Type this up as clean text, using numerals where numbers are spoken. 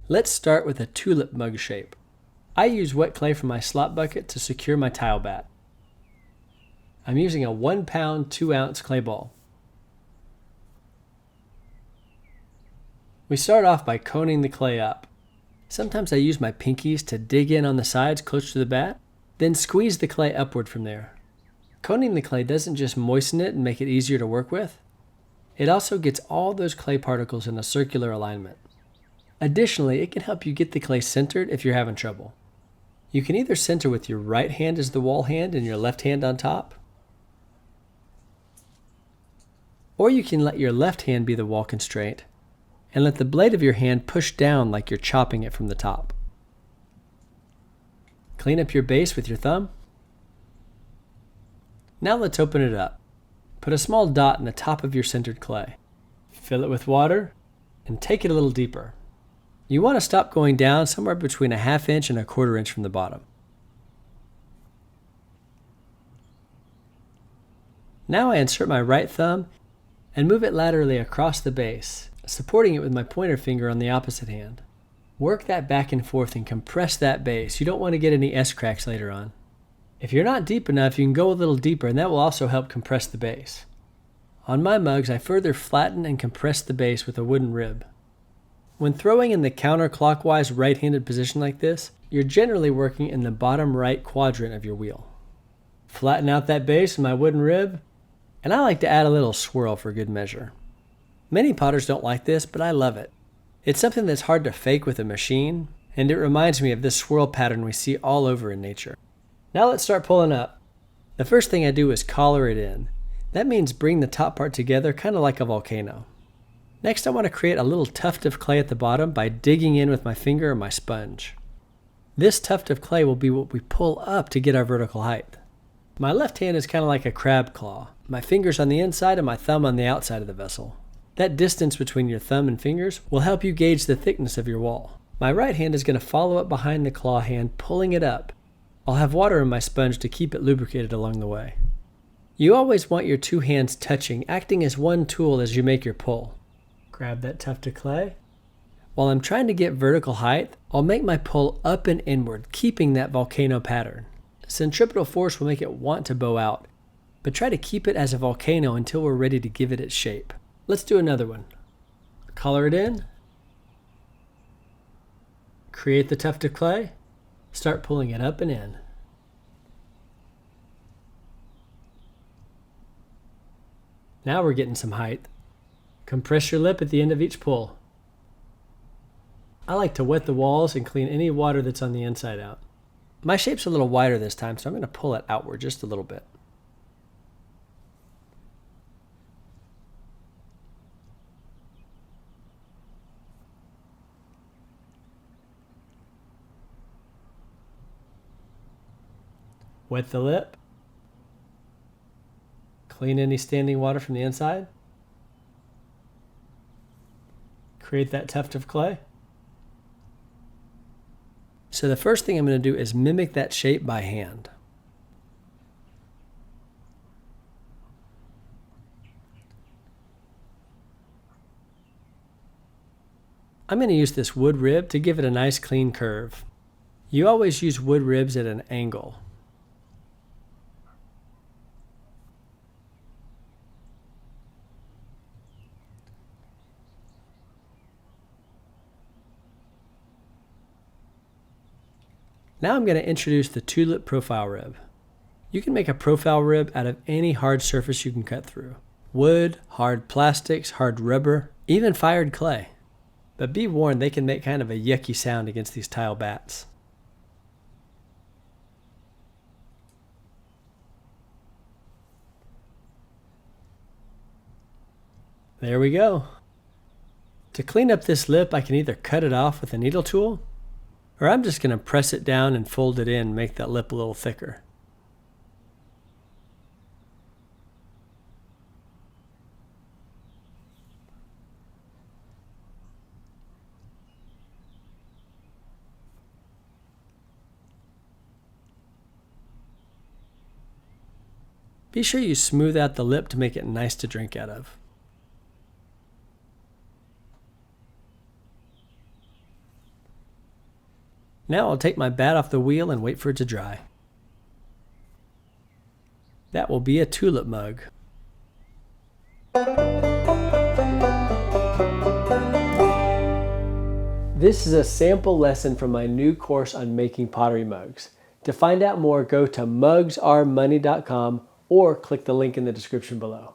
Let's start with a tulip mug shape. I use wet clay from my slop bucket to secure my tile bat. I'm using a 1 pound 2 ounce clay ball. We start off by coning the clay up. Sometimes I use my pinkies to dig in on the sides close to the bat, then squeeze the clay upward from there. Coning the clay doesn't just moisten it and make it easier to work with, it also gets all those clay particles in a circular alignment. Additionally, it can help you get the clay centered if you're having trouble. You can either center with your right hand as the wall hand and your left hand on top, or you can let your left hand be the wall constraint and let the blade of your hand push down like you're chopping it from the top. Clean up your base with your thumb. Now let's open it up. Put a small dot in the top of your centered clay. Fill it with water and take it a little deeper. You want to stop going down somewhere between a 1/2 inch and a 1/4 inch from the bottom. Now I insert my right thumb and move it laterally across the base, supporting it with my pointer finger on the opposite hand. Work that back and forth and compress that base. You don't want to get any S-cracks later on. If you're not deep enough, you can go a little deeper, and that will also help compress the base. On my mugs, I further flatten and compress the base with a wooden rib. When throwing in the counterclockwise right-handed position like this, you're generally working in the bottom right quadrant of your wheel. Flatten out that base with my wooden rib, and I like to add a little swirl for good measure. Many potters don't like this, but I love it. It's something that's hard to fake with a machine, and it reminds me of this swirl pattern we see all over in nature. Now let's start pulling up. The first thing I do is collar it in. That means bring the top part together kind of like a volcano. Next, I want to create a little tuft of clay at the bottom by digging in with my finger or my sponge. This tuft of clay will be what we pull up to get our vertical height. My left hand is kind of like a crab claw. My fingers on the inside and my thumb on the outside of the vessel. That distance between your thumb and fingers will help you gauge the thickness of your wall. My right hand is going to follow up behind the claw hand, pulling it up. I'll have water in my sponge to keep it lubricated along the way. You always want your two hands touching, acting as one tool as you make your pull. Grab that tuft of clay. While I'm trying to get vertical height, I'll make my pull up and inward, keeping that volcano pattern. Centripetal force will make it want to bow out, but try to keep it as a volcano until we're ready to give it its shape. Let's do another one. Collar it in. Create the tuft of clay. Start pulling it up and in. Now we're getting some height. Compress your lip at the end of each pull. I like to wet the walls and clean any water that's on the inside out. My shape's a little wider this time, so I'm going to pull it outward just a little bit. Wet the lip. Clean any standing water from the inside. Create that tuft of clay. So the first thing I'm going to do is mimic that shape by hand. I'm going to use this wood rib to give it a nice clean curve. You always use wood ribs at an angle. Now I'm going to introduce the tulip profile rib. You can make a profile rib out of any hard surface you can cut through. Wood, hard plastics, hard rubber, even fired clay. But be warned, they can make kind of a yucky sound against these tile bats. There we go. To clean up this lip, I can either cut it off with a needle tool, or I'm just going to press it down and fold it in and make that lip a little thicker. Be sure you smooth out the lip to make it nice to drink out of. Now I'll take my bat off the wheel and wait for it to dry. That will be a tulip mug. This is a sample lesson from my new course on making pottery mugs. To find out more, go to mugsaremoney.com or click the link in the description below.